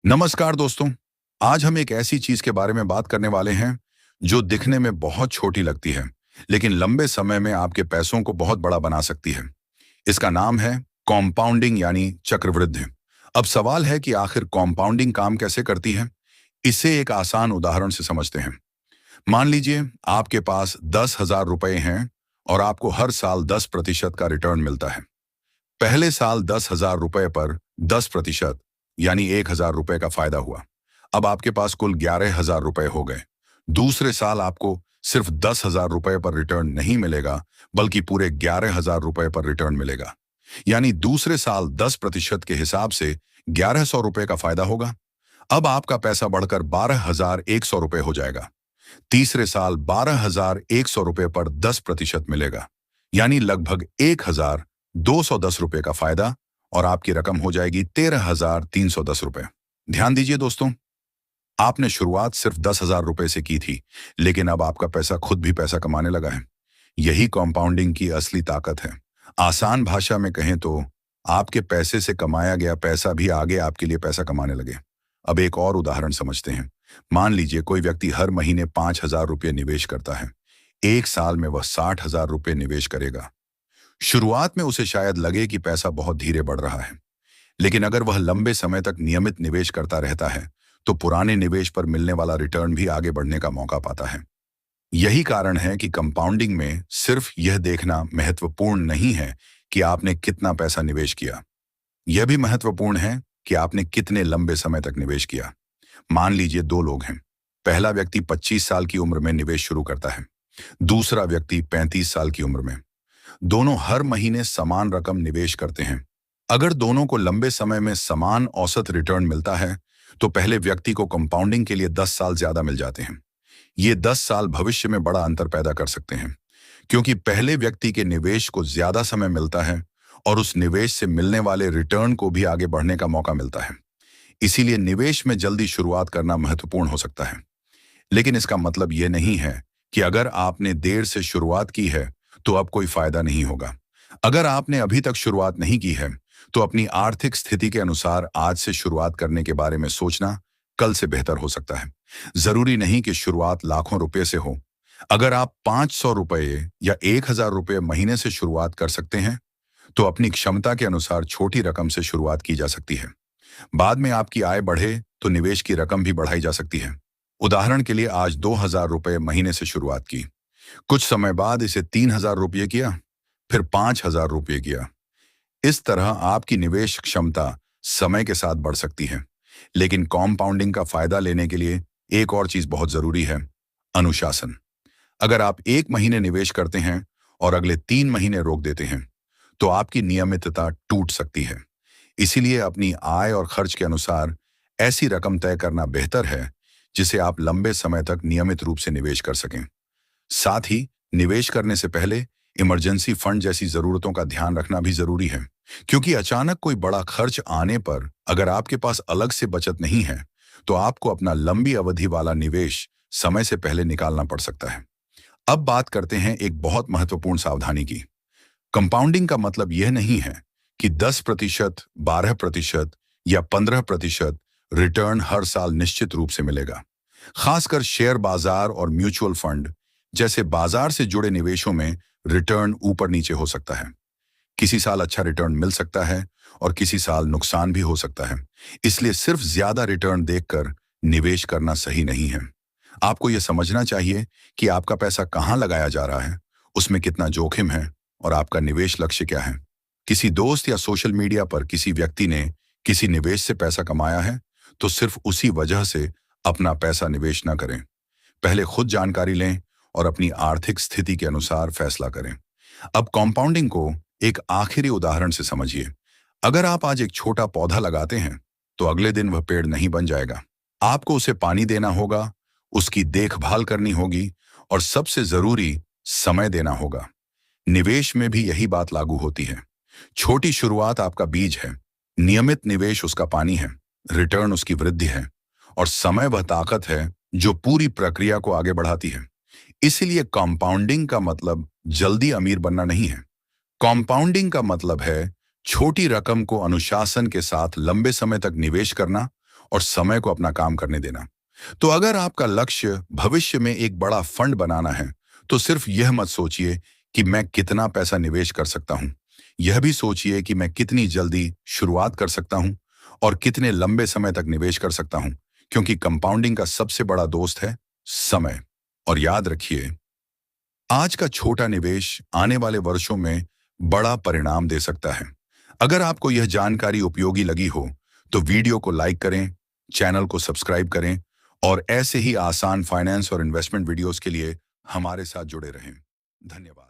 नमस्कार दोस्तों। आज हम एक ऐसी चीज के बारे में बात करने वाले हैं जो दिखने में बहुत छोटी लगती है, लेकिन लंबे समय में आपके पैसों को बहुत बड़ा बना सकती है। इसका नाम है कॉम्पाउंडिंग यानी चक्रवृद्धि। अब सवाल है कि आखिर कॉम्पाउंडिंग काम कैसे करती है। इसे एक आसान उदाहरण से समझते हैं। मान लीजिए आपके पास 10,000 रुपए हैं और आपको हर साल 10% का रिटर्न मिलता है। पहले साल 10,000 रुपए पर 10% यानी 1,000 रुपए का फायदा हुआ। अब आपके पास कुल 11,000 रुपए हो गए। दूसरे साल आपको सिर्फ 10,000 रुपए पर रिटर्न नहीं मिलेगा, बल्कि पूरे 11,000 रुपए पर रिटर्न मिलेगा। यानी दूसरे साल 10% के हिसाब से 1,100 रुपए का फायदा होगा। अब आपका पैसा बढ़कर 12,100 रुपए हो जाएगा। तीसरे साल 12,100 रुपए पर 10% मिलेगा, यानी लगभग 1,210 रुपए का फायदा, और आपकी रकम हो जाएगी 13,310 रुपए। ध्यान दीजिए दोस्तों, आपने शुरुआत सिर्फ 10,000 रुपए से की थी, लेकिन अब आपका पैसा खुद भी पैसा कमाने लगा है। यही कॉम्पाउंडिंग की असली ताकत है। आसान भाषा में कहें तो आपके पैसे से कमाया गया पैसा भी आगे आपके लिए पैसा कमाने लगे। अब एक और उदाहरण समझते हैं। मान लीजिए कोई व्यक्ति हर महीने 5,000 रुपये निवेश करता है। एक साल में वह 60,000 रुपये निवेश करेगा। शुरुआत में उसे शायद लगे कि पैसा बहुत धीरे बढ़ रहा है, लेकिन अगर वह लंबे समय तक नियमित निवेश करता रहता है तो पुराने निवेश पर मिलने वाला रिटर्न भी आगे बढ़ने का मौका पाता है। यही कारण है कि कंपाउंडिंग में सिर्फ यह देखना महत्वपूर्ण नहीं है कि आपने कितना पैसा निवेश किया, यह भी महत्वपूर्ण है कि आपने कितने लंबे समय तक निवेश किया। मान लीजिए दो लोग हैं। पहला व्यक्ति 25 साल की उम्र में निवेश शुरू करता है, दूसरा व्यक्ति 35 साल की उम्र में। दोनों हर महीने समान रकम निवेश करते हैं। अगर दोनों को लंबे समय में समान औसत रिटर्न मिलता है तो पहले व्यक्ति को कंपाउंडिंग के लिए 10 साल ज्यादा मिल जाते हैं। ये 10 साल भविष्य में बड़ा अंतर पैदा कर सकते हैं, क्योंकि पहले व्यक्ति के निवेश को ज्यादा समय मिलता है और उस निवेश से मिलने वाले रिटर्न को भी आगे बढ़ने का मौका मिलता है। इसीलिए निवेश में जल्दी शुरुआत करना महत्वपूर्ण हो सकता है। लेकिन इसका मतलब यह नहीं है कि अगर आपने देर से शुरुआत की है तो अब कोई फायदा नहीं होगा। अगर आपने अभी तक शुरुआत नहीं की है तो अपनी आर्थिक स्थिति के अनुसार आज से शुरुआत करने के बारे में सोचना कल से बेहतर हो सकता है। जरूरी नहीं कि शुरुआत लाखों रुपए से हो। अगर आप 500 रुपए या 1,000 रुपए महीने से शुरुआत कर सकते हैं तो अपनी क्षमता के अनुसार छोटी रकम से शुरुआत की जा सकती है। बाद में आपकी आय बढ़े तो निवेश की रकम भी बढ़ाई जा सकती है। उदाहरण के लिए आज 2,000 रुपए महीने से शुरुआत की, कुछ समय बाद इसे 3,000 रुपये किया, फिर 5,000 रुपये किया। इस तरह आपकी निवेश क्षमता समय के साथ बढ़ सकती है। लेकिन कॉम्पाउंडिंग का फायदा लेने के लिए एक और चीज बहुत जरूरी है, अनुशासन। अगर आप एक महीने निवेश करते हैं और अगले 3 महीने रोक देते हैं तो आपकी नियमितता टूट सकती है। इसीलिए अपनी आय और खर्च के अनुसार ऐसी रकम तय करना बेहतर है जिसे आप लंबे समय तक नियमित रूप से निवेश कर सकें। साथ ही निवेश करने से पहले इमरजेंसी फंड जैसी जरूरतों का ध्यान रखना भी जरूरी है, क्योंकि अचानक कोई बड़ा खर्च आने पर अगर आपके पास अलग से बचत नहीं है तो आपको अपना लंबी अवधि वाला निवेश समय से पहले निकालना पड़ सकता है। अब बात करते हैं एक बहुत महत्वपूर्ण सावधानी की। कंपाउंडिंग का मतलब यह नहीं है कि 10%, 12% या 15% रिटर्न हर साल निश्चित रूप से मिलेगा। खासकर शेयर बाजार और म्यूचुअल फंड जैसे बाजार से जुड़े निवेशों में रिटर्न ऊपर नीचे हो सकता है। किसी साल अच्छा रिटर्न मिल सकता है और किसी साल नुकसान भी हो सकता है। इसलिए सिर्फ ज्यादा रिटर्न देखकर निवेश करना सही नहीं है। आपको यह समझना चाहिए कि आपका पैसा कहां लगाया जा रहा है, उसमें कितना जोखिम है और आपका निवेश लक्ष्य क्या है। किसी दोस्त या सोशल मीडिया पर किसी व्यक्ति ने किसी निवेश से पैसा कमाया है तो सिर्फ उसी वजह से अपना पैसा निवेश न करें। पहले खुद जानकारी लें और अपनी आर्थिक स्थिति के अनुसार फैसला करें। अब कंपाउंडिंग को एक आखिरी उदाहरण से समझिए। अगर आप आज एक छोटा पौधा लगाते हैं तो अगले दिन वह पेड़ नहीं बन जाएगा। आपको उसे पानी देना होगा, उसकी देखभाल करनी होगी और सबसे जरूरी समय देना होगा। निवेश में भी यही बात लागू होती है। छोटी शुरुआत आपका बीज है, नियमित निवेश उसका पानी है, रिटर्न उसकी वृद्धि है और समय वह ताकत है जो पूरी प्रक्रिया को आगे बढ़ाती है। इसीलिए कंपाउंडिंग का मतलब जल्दी अमीर बनना नहीं है। कंपाउंडिंग का मतलब है छोटी रकम को अनुशासन के साथ लंबे समय तक निवेश करना और समय को अपना काम करने देना। तो अगर आपका लक्ष्य भविष्य में एक बड़ा फंड बनाना है, तो सिर्फ यह मत सोचिए कि मैं कितना पैसा निवेश कर सकता हूं। यह भी सोचिए कि मैं कितनी जल्दी शुरुआत कर सकता हूं और कितने लंबे समय तक निवेश कर सकता हूं, क्योंकि कंपाउंडिंग का सबसे बड़ा दोस्त है समय। और याद रखिए, आज का छोटा निवेश आने वाले वर्षों में बड़ा परिणाम दे सकता है। अगर आपको यह जानकारी उपयोगी लगी हो, तो वीडियो को लाइक करें, चैनल को सब्सक्राइब करें और ऐसे ही आसान फाइनेंस और इन्वेस्टमेंट वीडियोस के लिए हमारे साथ जुड़े रहें। धन्यवाद।